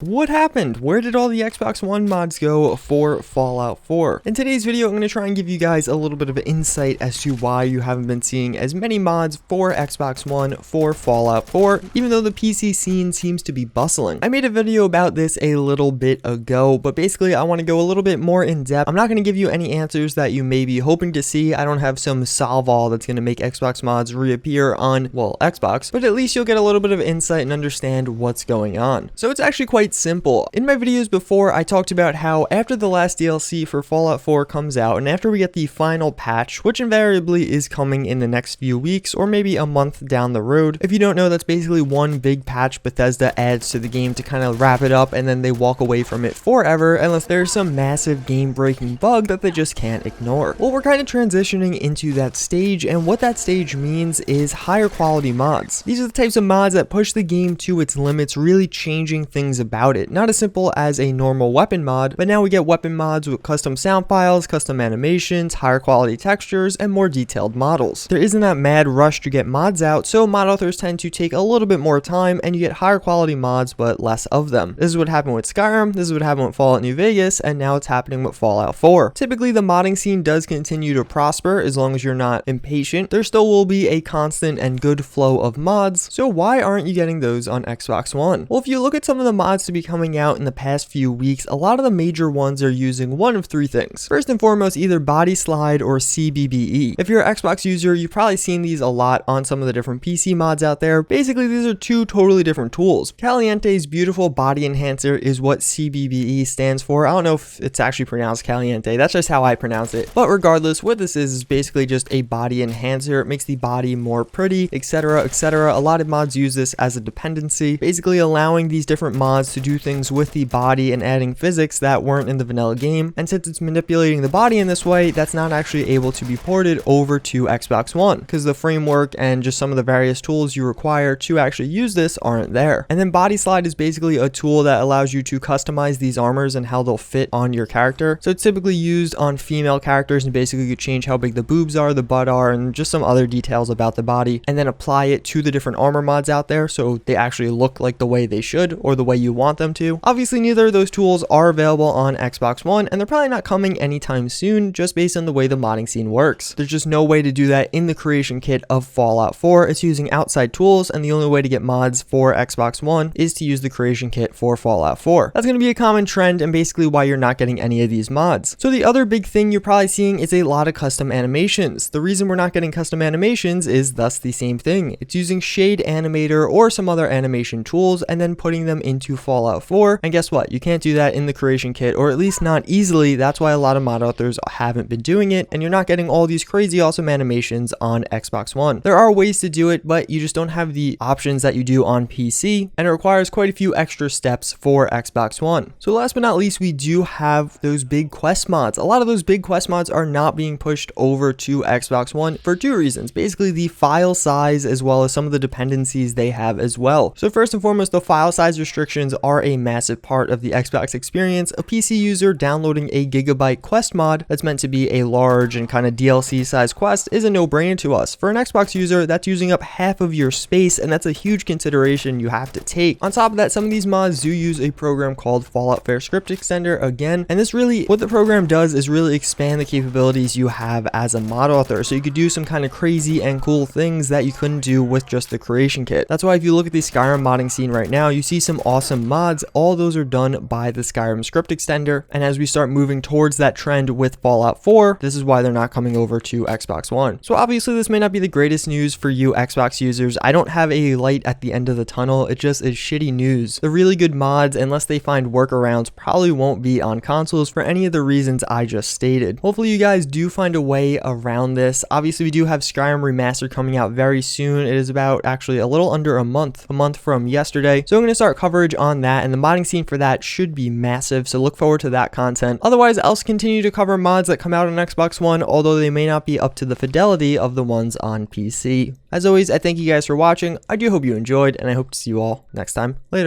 What happened? Where did all the Xbox One mods go for Fallout 4? In today's video, I'm going to try and give you guys a little bit of insight as to why you haven't been seeing as many mods for Xbox One for Fallout 4, even though the PC scene seems to be bustling. I made a video about this a little bit ago, but basically I want to go a little bit more in depth. I'm not going to give you any answers that you may be hoping to see. I don't have some solve-all that's going to make Xbox mods reappear on, well, Xbox, but at least you'll get a little bit of insight and understand what's going on. So it's actually quite simple. In my videos before, I talked about how after the last DLC for Fallout 4 comes out, and after we get the final patch, which invariably is coming in the next few weeks or maybe a month down the road. If you don't know, that's basically one big patch Bethesda adds to the game to kind of wrap it up, and then they walk away from it forever unless there's some massive game-breaking bug that they just can't ignore. Well, we're kind of transitioning into that stage, and what that stage means is higher quality mods. These are the types of mods that push the game to its limits, really changing things about it. Not as simple as a normal weapon mod, but now we get weapon mods with custom sound files, custom animations, higher quality textures, and more detailed models. There isn't that mad rush to get mods out, so mod authors tend to take a little bit more time, and you get higher quality mods but less of them. This is what happened with Skyrim, this is what happened with Fallout New Vegas, and now it's happening with Fallout 4. Typically the modding scene does continue to prosper as long as you're not impatient. There still will be a constant and good flow of mods, so why aren't you getting those on Xbox One? Well, if you look at some of the mods to be coming out in the past few weeks, a lot of the major ones are using one of three things. First and foremost, either body slide or CBBE. If you're an Xbox user, you've probably seen these a lot on some of the different PC mods out there. Basically, these are two totally different tools. Caliente's beautiful body enhancer is what CBBE stands for. I don't know if it's actually pronounced Caliente, that's just how I pronounce it. But regardless, what this is basically just a body enhancer. It makes the body more pretty, etc, etc. A lot of mods use this as a dependency, basically allowing these different mods to do things with the body and adding physics that weren't in the vanilla game. And since it's manipulating the body in this way, that's not actually able to be ported over to Xbox One because the framework and just some of the various tools you require to actually use this aren't there. And then body slide is basically a tool that allows you to customize these armors and how they'll fit on your character. So it's typically used on female characters, and basically you change how big the boobs are, the butt are, and just some other details about the body, and then apply it to the different armor mods out there so they actually look like the way they should or the way you want them to. Obviously, neither of those tools are available on Xbox One, and they're probably not coming anytime soon just based on the way the modding scene works. There's just no way to do that in the creation kit of Fallout 4. It's using outside tools, and the only way to get mods for Xbox One is to use the creation kit for Fallout 4. That's going to be a common trend and basically why you're not getting any of these mods. So the other big thing you're probably seeing is a lot of custom animations. The reason we're not getting custom animations is thus the same thing. It's using Shade Animator or some other animation tools and then putting them into Fallout 4. And guess what? You can't do that in the creation kit, or at least not easily. That's why a lot of mod authors haven't been doing it, and you're not getting all these crazy awesome animations on Xbox One. There are ways to do it, but you just don't have the options that you do on PC, and it requires quite a few extra steps for Xbox One. So last but not least, we do have those big quest mods. A lot of those big quest mods are not being pushed over to Xbox One for two reasons. Basically the file size as well as some of the dependencies they have as well. So first and foremost, the file size restrictions are a massive part of the Xbox experience. A PC user downloading a gigabyte quest mod that's meant to be a large and kind of DLC size quest is a no-brainer to us. For an Xbox user, that's using up half of your space, and that's a huge consideration you have to take. On top of that, some of these mods do use a program called Fallout Fair Script Extender again, and this really, what the program does is really expand the capabilities you have as a mod author, so you could do some kind of crazy and cool things that you couldn't do with just the creation kit. That's why if you look at the Skyrim modding scene right now, you see some awesome mods. All those are done by the Skyrim script extender, and as we start moving towards that trend with Fallout 4, this is why they're not coming over to Xbox One. So obviously this may not be the greatest news for you Xbox users. I don't have a light at the end of the tunnel, it just is shitty news. The really good mods, unless they find workarounds, probably won't be on consoles for any of the reasons I just stated. Hopefully you guys do find a way around this. Obviously we do have Skyrim Remastered coming out very soon. It is about actually a little under a month from yesterday. So I'm going to start coverage on that, and the modding scene for that should be massive, so look forward to that content. Otherwise, I'll continue to cover mods that come out on Xbox One, although they may not be up to the fidelity of the ones on PC. As always, I thank you guys for watching. I do hope you enjoyed, and I hope to see you all next time. Later.